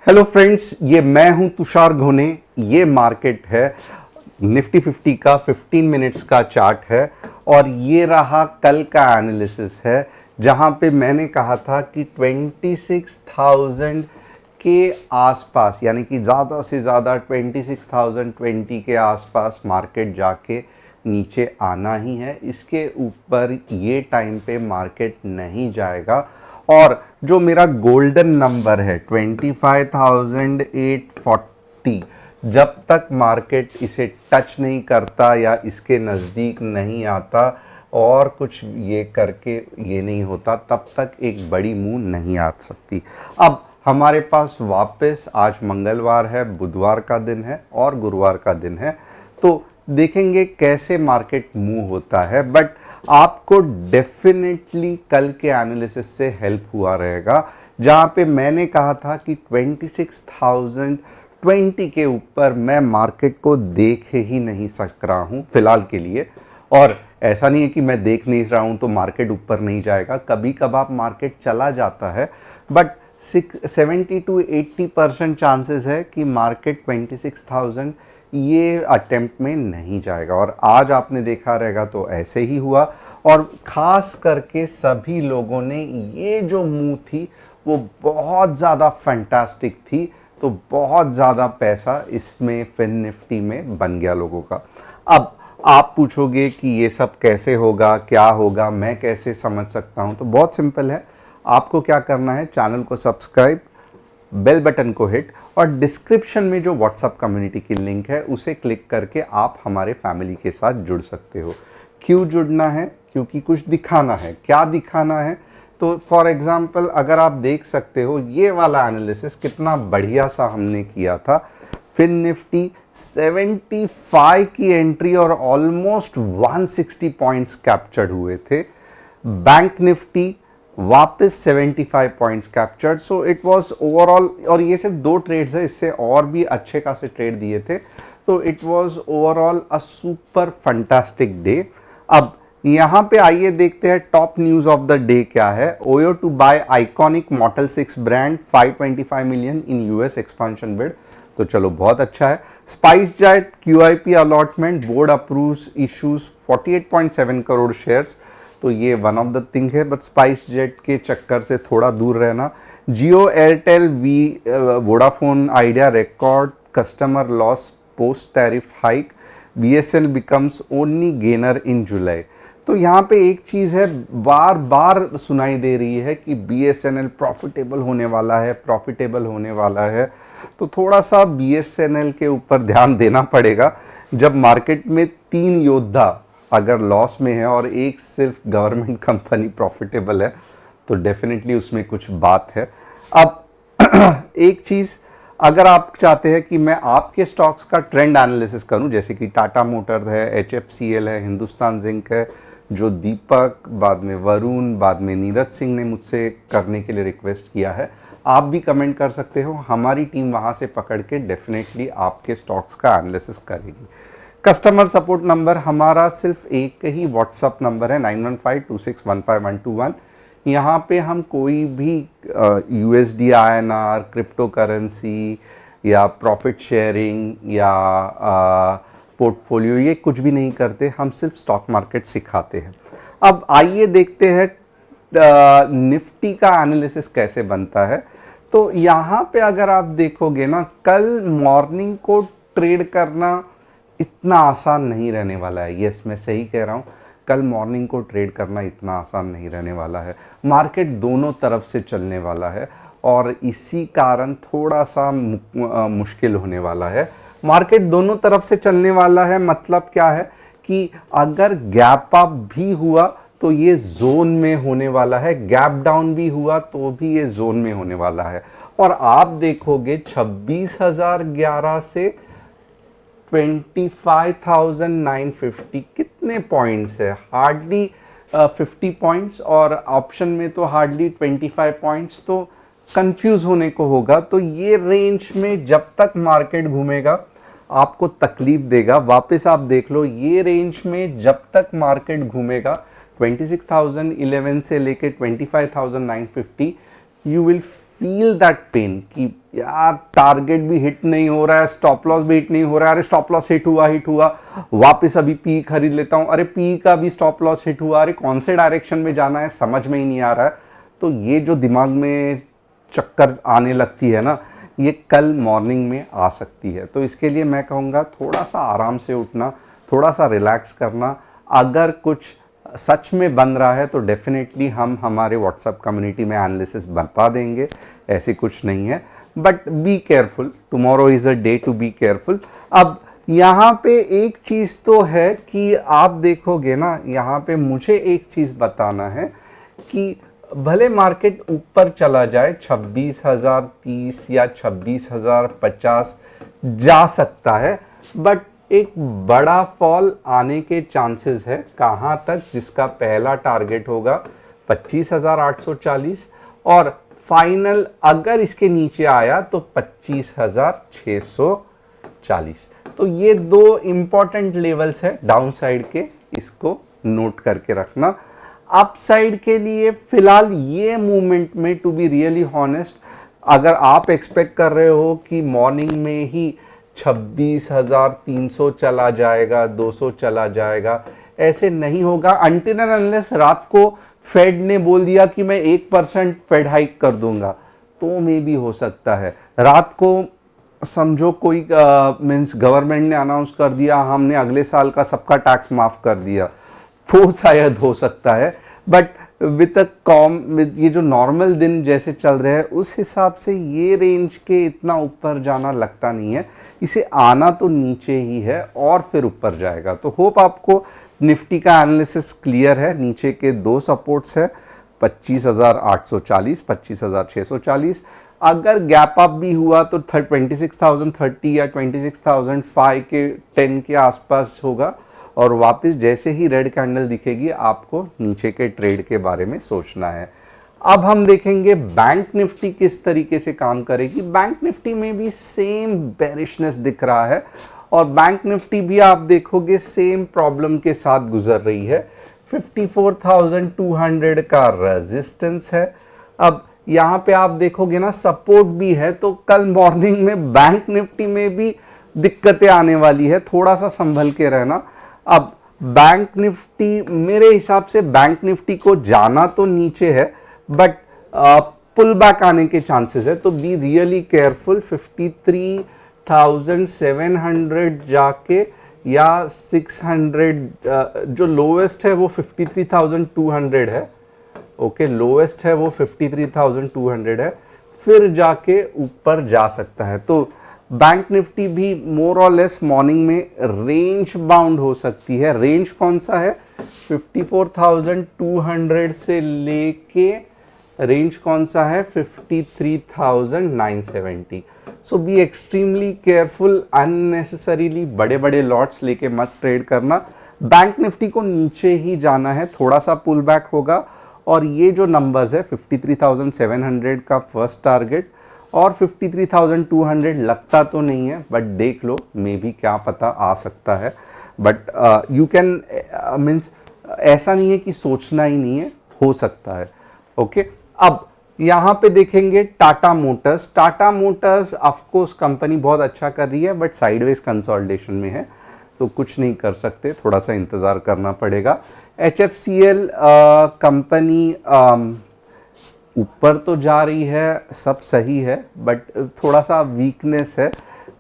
Hello friends, ये मैं हूं तुषार घोने। ये मार्केट है निफ्टी 50 का 15 मिनट्स का चार्ट है और ये रहा कल का एनालिसिस है जहां पे मैंने कहा था कि 26,000 के आसपास, यानी कि ज़्यादा से ज़्यादा 26,020 के आसपास मार्केट जाके नीचे आना ही है। इसके ऊपर ये टाइम पे मार्केट नहीं जाएगा और जो मेरा गोल्डन नंबर है 25,840, जब तक मार्केट इसे टच नहीं करता या इसके नज़दीक नहीं आता और कुछ ये करके ये नहीं होता, तब तक एक बड़ी मूव नहीं आ सकती। अब हमारे पास वापस आज मंगलवार है, बुधवार का दिन है और गुरुवार का दिन है, तो देखेंगे कैसे मार्केट मूव होता है। बट आपको डेफिनेटली कल के एनालिसिस से हेल्प हुआ रहेगा, जहां पे मैंने कहा था कि 26,020 के ऊपर मैं मार्केट को देख ही नहीं सक रहा हूं फिलहाल के लिए। और ऐसा नहीं है कि मैं देख नहीं रहा हूं तो मार्केट ऊपर नहीं जाएगा, कभी कभार मार्केट चला जाता है, बट 70 to 80% चांसेस है कि मार्केट 26,000 ये अटेम्प्ट में नहीं जाएगा। और आज आपने देखा रहेगा तो ऐसे ही हुआ और ख़ास करके सभी लोगों ने ये जो मूव थी वो बहुत ज़्यादा फैंटास्टिक थी, तो बहुत ज़्यादा पैसा इसमें फिन निफ्टी में बन गया लोगों का। अब आप पूछोगे कि ये सब कैसे होगा, क्या होगा, मैं कैसे समझ सकता हूँ, तो बहुत सिंपल है। आपको क्या करना है, चैनल को सब्सक्राइब, बेल बटन को हिट और डिस्क्रिप्शन में जो व्हाट्सएप कम्युनिटी की लिंक है उसे क्लिक करके आप हमारे फैमिली के साथ जुड़ सकते हो। क्यों जुड़ना है? क्योंकि कुछ दिखाना है। क्या दिखाना है? तो फॉर एग्जांपल अगर आप देख सकते हो ये वाला एनालिसिस कितना बढ़िया सा हमने किया था। फिन निफ्टी 75 की एंट्री और ऑलमोस्ट 160 पॉइंट्स कैप्चर्ड हुए थे। बैंक निफ्टी वापस 75 points captured. So it was overall, और ये सिर्फ 2 ट्रेड्स है, इससे और भी अच्छे खासे ट्रेड दिए थे, तो it was overall a super fantastic day. अब यहाँ पे आइए देखते हैं top news of the day क्या है। OYO to buy iconic model 6 brand 525 million in US expansion bid, तो चलो बहुत अच्छा है। SpiceJet QIP allotment, board approves issues 48.7 crore shares, तो ये वन ऑफ द थिंग है, बट स्पाइस जेट के चक्कर से थोड़ा दूर रहना। Jio, Airtel, Vodafone Idea record customer loss post tariff hike, BSNL becomes only gainer in July. तो यहाँ पे एक चीज़ है, बार बार सुनाई दे रही है कि बीएसएनएल प्रॉफिटेबल होने वाला है, प्रॉफिटेबल होने वाला है, तो थोड़ा सा बीएसएनएल के ऊपर ध्यान देना पड़ेगा। जब मार्केट में 3 योद्धा अगर लॉस में है और एक सिर्फ गवर्नमेंट कंपनी प्रॉफिटेबल है, तो डेफिनेटली उसमें कुछ बात है। अब एक चीज़, अगर आप चाहते हैं कि मैं आपके स्टॉक्स का ट्रेंड एनालिसिस करूं, जैसे कि टाटा मोटर है, एचएफसीएल है, हिंदुस्तान जिंक है, जो दीपक, बाद में वरुण, बाद में नीरज सिंह ने मुझसे करने के लिए रिक्वेस्ट किया है, आप भी कमेंट कर सकते हो। हमारी टीम वहां से पकड़ के डेफिनेटली आपके स्टॉक्स का एनालिसिस करेगी। कस्टमर सपोर्ट नंबर हमारा सिर्फ एक ही व्हाट्सअप नंबर है, 9152615121। यहाँ पे हम कोई भी यूएसडी, आईएनआर, क्रिप्टो करेंसी या प्रॉफिट शेयरिंग या पोर्टफोलियो, ये कुछ भी नहीं करते, हम सिर्फ स्टॉक मार्केट सिखाते हैं। अब आइए देखते हैं निफ्टी का एनालिसिस कैसे बनता है। तो यहाँ पे अगर आप देखोगे ना, कल मॉर्निंग को ट्रेड करना इतना आसान नहीं रहने वाला है। यस, मैं सही कह रहा हूँ, कल मॉर्निंग को ट्रेड करना इतना आसान नहीं रहने वाला है। मार्केट दोनों तरफ से चलने वाला है और इसी कारण थोड़ा सा मुश्किल होने वाला है। मार्केट दोनों तरफ से चलने वाला है मतलब क्या है कि अगर गैप अप भी हुआ तो ये जोन में होने वाला है, गैप डाउन भी हुआ तो भी ये जोन में होने वाला है। और आप देखोगे 26,011 से 25,950 कितने पॉइंट्स है, हार्डली 50 पॉइंट्स, और ऑप्शन में तो हार्डली 25 पॉइंट्स, तो कंफ्यूज होने को होगा। तो ये रेंज में जब तक मार्केट घूमेगा आपको तकलीफ देगा। वापस आप देख लो, ये रेंज में जब तक मार्केट घूमेगा 26,011 से लेके 25,950, you will feel that pain कि यार टारगेट भी हिट नहीं हो रहा है, स्टॉप लॉस भी हिट नहीं हो रहा है, अरे स्टॉप लॉस हिट हुआ, वापस अभी पी खरीद लेता हूं, अरे पी का भी स्टॉप लॉस हिट हुआ, अरे कौन से डायरेक्शन में जाना है समझ में ही नहीं आ रहा है। तो ये जो दिमाग में चक्कर आने लगती है ना, ये कल मॉर्निंग में आ सकती है। तो इसके लिए मैं कहूँगा थोड़ा सा आराम से उठना, थोड़ा सा रिलैक्स करना। अगर कुछ सच में बन रहा है तो डेफिनेटली हम हमारे व्हाट्सएप कम्युनिटी में एनालिसिस बता देंगे, ऐसे कुछ नहीं है। But be careful, tomorrow is a day to be careful. अब यहाँ पे एक चीज़ तो है कि आप देखोगे ना, यहाँ पे मुझे एक चीज़ बताना है कि भले मार्केट ऊपर चला जाए 26,030 या 26,050 जा सकता है, बट एक बड़ा फॉल आने के चांसेस है। कहाँ तक? जिसका पहला टारगेट होगा 25,840 और फाइनल अगर इसके नीचे आया तो 25,640। तो ये दो इंपॉर्टेंट लेवल्स है डाउन साइड के, इसको नोट करके रखना। अपसाइड के लिए फिलहाल ये मूवमेंट में टू बी रियली हॉनेस्ट, अगर आप एक्सपेक्ट कर रहे हो कि मॉर्निंग में ही 26,300 चला जाएगा, 200 चला जाएगा, ऐसे नहीं होगा अनटिल एंड अनलेस रात को फेड ने बोल दिया कि मैं 1% फेड हाइक कर दूंगा, तो मे भी हो सकता है। रात को समझो कोई मीन्स गवर्नमेंट ने अनाउंस कर दिया हमने अगले साल का सबका टैक्स माफ कर दिया, तो शायद हो सकता है। बट विद ये जो नॉर्मल दिन जैसे चल रहे हैं उस हिसाब से ये रेंज के इतना ऊपर जाना लगता नहीं है। इसे आना तो नीचे ही है और फिर ऊपर जाएगा। तो होप आपको निफ्टी का एनालिसिस क्लियर है। नीचे के दो सपोर्ट्स है 25,840, 25,640। अगर गैप अप भी हुआ तो 26,030 या 26,005 के 10 के आसपास होगा और वापस जैसे ही रेड कैंडल दिखेगी आपको नीचे के ट्रेड के बारे में सोचना है। अब हम देखेंगे बैंक निफ्टी किस तरीके से काम करेगी। बैंक निफ्टी में भी सेम बेरिशनेस दिख रहा है और बैंक निफ्टी भी आप देखोगे सेम प्रॉब्लम के साथ गुजर रही है। 54,200 का रेजिस्टेंस है। अब यहाँ पे आप देखोगे ना सपोर्ट भी है, तो कल मॉर्निंग में बैंक निफ्टी में भी दिक्कतें आने वाली है, थोड़ा सा संभल के रहना। अब बैंक निफ्टी मेरे हिसाब से बैंक निफ्टी को जाना तो नीचे है बट पुल बैक आने के चांसेस है, तो बी रियली केयरफुल। 53,700 जाके या 600 जो लोवेस्ट है वो 53,200 है। ओके, लोवेस्ट है वो 53,200 है, फिर जाके ऊपर जा सकता है। तो बैंक निफ्टी भी मोर और लेस मॉर्निंग में रेंज बाउंड हो सकती है। रेंज कौन सा है? 54,200 से लेके रेंज कौन सा है? 53,970। सो बी एक्सट्रीमली केयरफुल, अननेसेसरीली बड़े बड़े लॉट्स लेके मत ट्रेड करना। बैंक निफ्टी को नीचे ही जाना है, थोड़ा सा पुल बैक होगा और ये जो नंबर्स है 53,700 का फर्स्ट टारगेट और 53,200 लगता तो नहीं है बट देख लो, मे भी क्या पता आ सकता है। बट यू कैन मीन्स ऐसा नहीं है कि सोचना ही नहीं है, हो सकता है। ओके, अब यहाँ पे देखेंगे Tata Motors. Tata Motors of course company बहुत अच्छा कर रही है बट साइडवेज कंसोलिडेशन में है, तो कुछ नहीं कर सकते, थोड़ा सा इंतज़ार करना पड़ेगा। HFCL कंपनी ऊपर तो जा रही है, सब सही है बट थोड़ा सा वीकनेस है,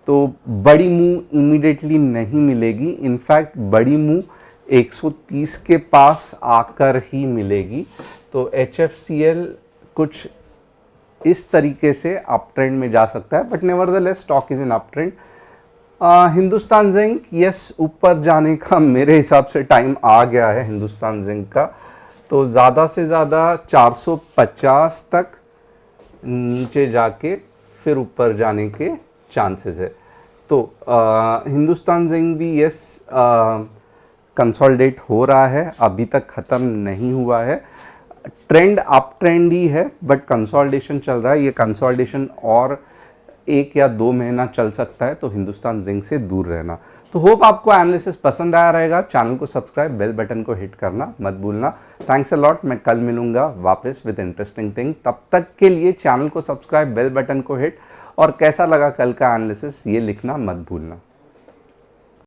तो बड़ी मूव इमीडिएटली नहीं मिलेगी। इनफैक्ट बड़ी मूव 130 के पास आकर ही मिलेगी। तो HFCL कुछ इस तरीके से अप ट्रेंड में जा सकता है but nevertheless stock is in up trend. Hindustan zinc, yes, ऊपर जाने का मेरे हिसाब से टाइम आ गया है हिंदुस्तान जिंक का, तो ज़्यादा से ज़्यादा 450 तक नीचे जाके फिर ऊपर जाने के चांसेस है। तो हिंदुस्तान जिंक भी यस कंसोलिडेट हो रहा है, अभी तक ख़त्म नहीं हुआ है। ट्रेंड अप ट्रेंड ही है बट कंसोलिडेशन चल रहा है। ये कंसोलिडेशन और 1 या 2 महीना चल सकता है, तो हिंदुस्तान जिंक से दूर रहना। तो होप आपको एनालिसिस पसंद आया रहेगा। चैनल को सब्सक्राइब, बेल बटन को हिट करना मत भूलना। Thanks a lot. मैं कल मिलूंगा वापस विद इंटरेस्टिंग थिंग। तब तक के लिए चैनल को सब्सक्राइब, बेल बटन को हिट, और कैसा लगा कल का एनालिसिस ये लिखना मत भूलना।